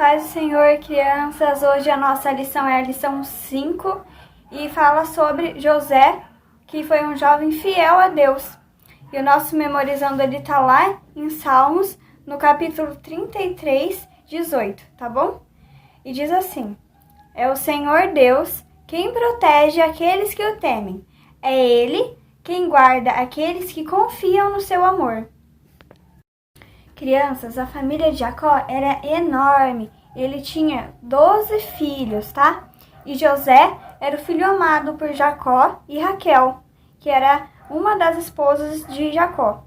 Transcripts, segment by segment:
Paz do Senhor, crianças. Hoje a nossa lição é a lição 5 e fala sobre José, que foi um jovem fiel a Deus. E o nosso memorizando ele está lá em Salmos, no capítulo 33, 18, tá bom? E diz assim: é o Senhor Deus quem protege aqueles que o temem. É Ele quem guarda aqueles que confiam no seu amor. Crianças, a família de Jacó era enorme. Ele tinha 12 filhos, tá? E José era o filho amado por Jacó e Raquel, que era uma das esposas de Jacó.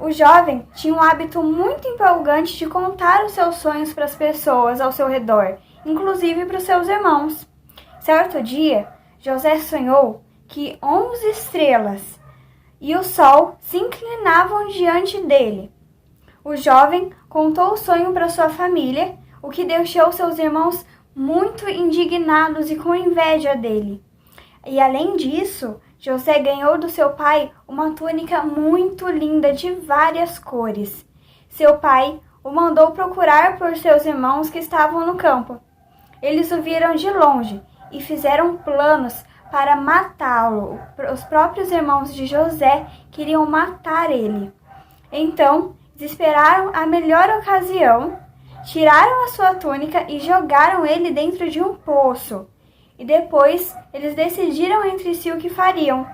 O jovem tinha um hábito muito empolgante de contar os seus sonhos para as pessoas ao seu redor, inclusive para os seus irmãos. Certo dia, José sonhou que 11 estrelas e o sol se inclinavam diante dele. O jovem contou o sonho para sua família, o que deixou seus irmãos muito indignados e com inveja dele. E além disso, José ganhou do seu pai uma túnica muito linda de várias cores. Seu pai o mandou procurar por seus irmãos que estavam no campo. Eles o viram de longe e fizeram planos para matá-lo. Os próprios irmãos de José queriam matar ele. Então, esperaram a melhor ocasião, tiraram a sua túnica e jogaram ele dentro de um poço. E depois eles decidiram entre si o que fariam.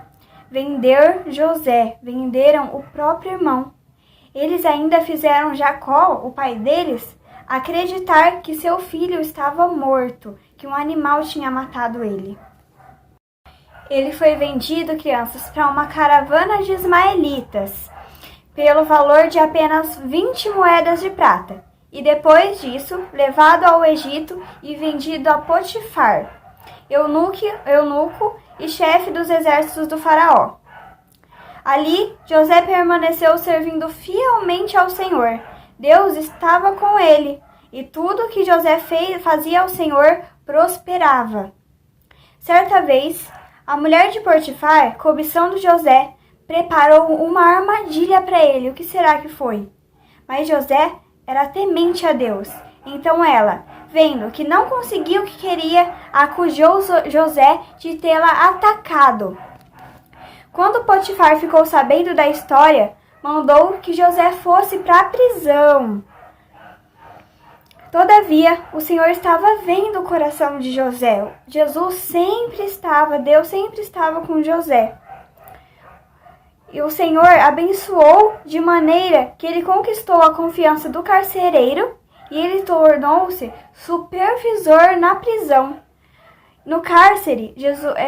Vender José, venderam o próprio irmão. Eles ainda fizeram Jacó, o pai deles, acreditar que seu filho estava morto, que um animal tinha matado ele. Ele foi vendido, crianças, para uma caravana de ismaelitas, pelo valor de apenas 20 moedas de prata, e depois disso, levado ao Egito e vendido a Potifar, eunuco e chefe dos exércitos do faraó. Ali, José permaneceu servindo fielmente ao Senhor. Deus estava com ele, e tudo que José fazia ao Senhor prosperava. Certa vez, a mulher de Potifar, cobiçando José, preparou uma armadilha para ele. O que será que foi? Mas José era temente a Deus. Então ela, vendo que não conseguiu o que queria, acusou José de tê-la atacado. Quando Potifar ficou sabendo da história, mandou que José fosse para a prisão. Todavia, o Senhor estava vendo o coração de José. Deus sempre estava com José. E o Senhor abençoou de maneira que ele conquistou a confiança do carcereiro e ele tornou-se supervisor na prisão. No cárcere,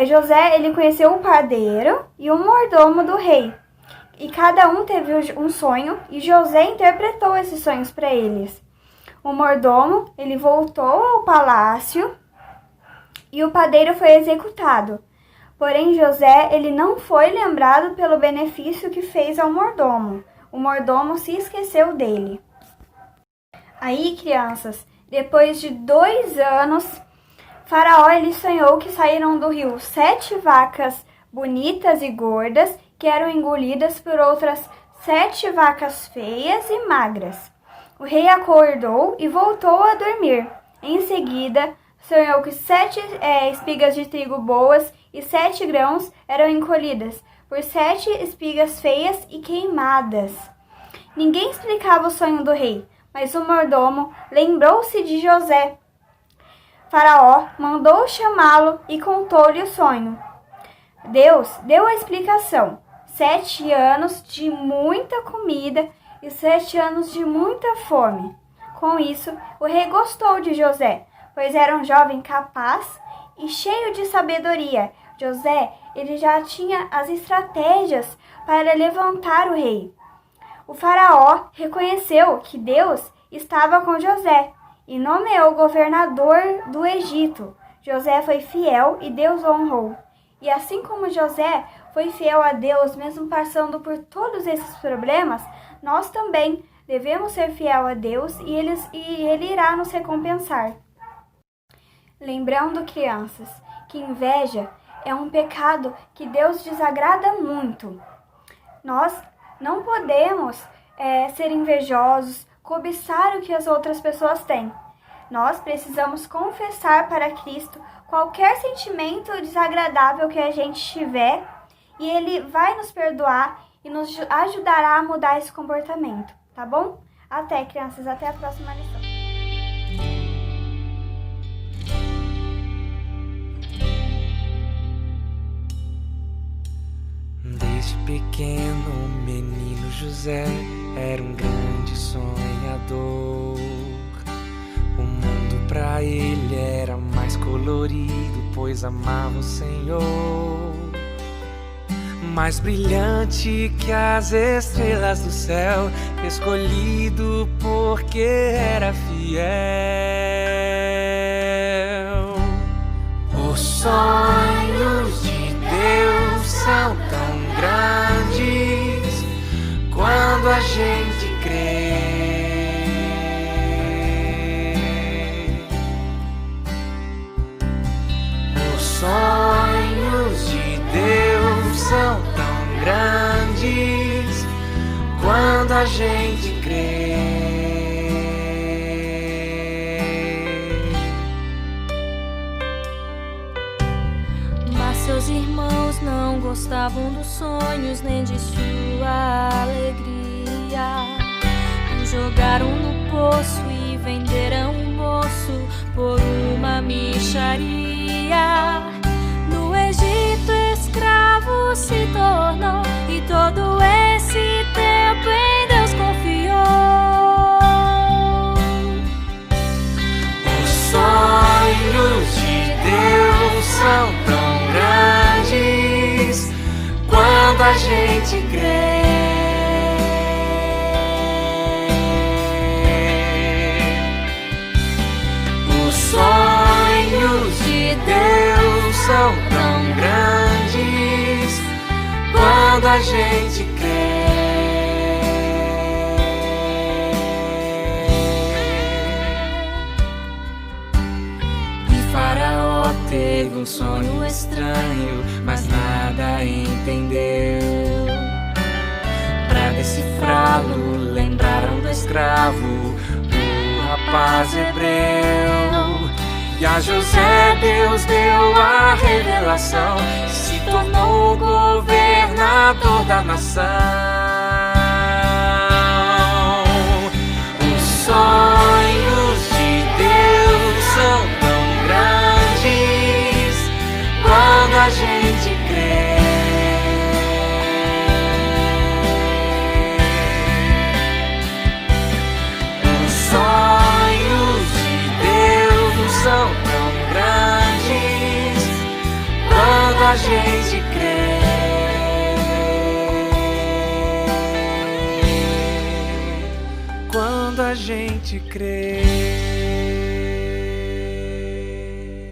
José ele conheceu o padeiro e o mordomo do rei. E cada um teve um sonho e José interpretou esses sonhos para eles. O mordomo ele voltou ao palácio e o padeiro foi executado. Porém, José ele não foi lembrado pelo benefício que fez ao mordomo. O mordomo se esqueceu dele. Aí, crianças, depois de 2 anos, Faraó ele sonhou que saíram do rio 7 vacas bonitas e gordas que eram engolidas por outras 7 vacas feias e magras. O rei acordou e voltou a dormir. Em seguida, sonhou que 7 espigas de trigo boas e 7 grãos eram encolhidas por 7 espigas feias e queimadas. Ninguém explicava o sonho do rei, mas o mordomo lembrou-se de José. Faraó mandou chamá-lo e contou-lhe o sonho. Deus deu a explicação: 7 anos de muita comida e 7 anos de muita fome. Com isso, o rei gostou de José, pois era um jovem capaz e cheio de sabedoria. José ele já tinha as estratégias para levantar o rei. O faraó reconheceu que Deus estava com José e nomeou governador do Egito. José foi fiel e Deus o honrou. E assim como José foi fiel a Deus, mesmo passando por todos esses problemas, nós também devemos ser fiel a Deus e Ele irá nos recompensar. Lembrando, crianças, que inveja é um pecado que Deus desagrada muito. Nós não podemos ser invejosos, cobiçar o que as outras pessoas têm. Nós precisamos confessar para Cristo qualquer sentimento desagradável que a gente tiver e Ele vai nos perdoar e nos ajudará a mudar esse comportamento, tá bom? Até, crianças, até a próxima lição. Desde pequeno, o menino José era um grande sonhador. O mundo pra ele era mais colorido, pois amava o Senhor. Mais brilhante que as estrelas do céu, escolhido porque era fiel. Os sonhos de Deus são tão grandes quando a gente crê. Os sonhos de Deus são tão grandes quando a gente crê. Mas seus irmãos não gostavam dos sonhos nem de sua alegria. O jogaram no poço e venderam o moço por uma mixaria. No Egito escravo se tornou e todo esse tempo em Deus confiou. Os sonhos de Deus são tão grandes quando a gente crê. Os sonhos de Deus são tão grandes quando a gente crê. E Faraó teve um sonho estranho, mas nada entendeu. Pra decifrá-lo, lembraram do escravo, o rapaz hebreu. E a José Deus deu a revelação, se tornou o governador da nação. Os sonhos de Deus são tão grandes quando a gente crê. Os sonhos de Deus são tão grandes quando a gente crê. Quando a gente crê.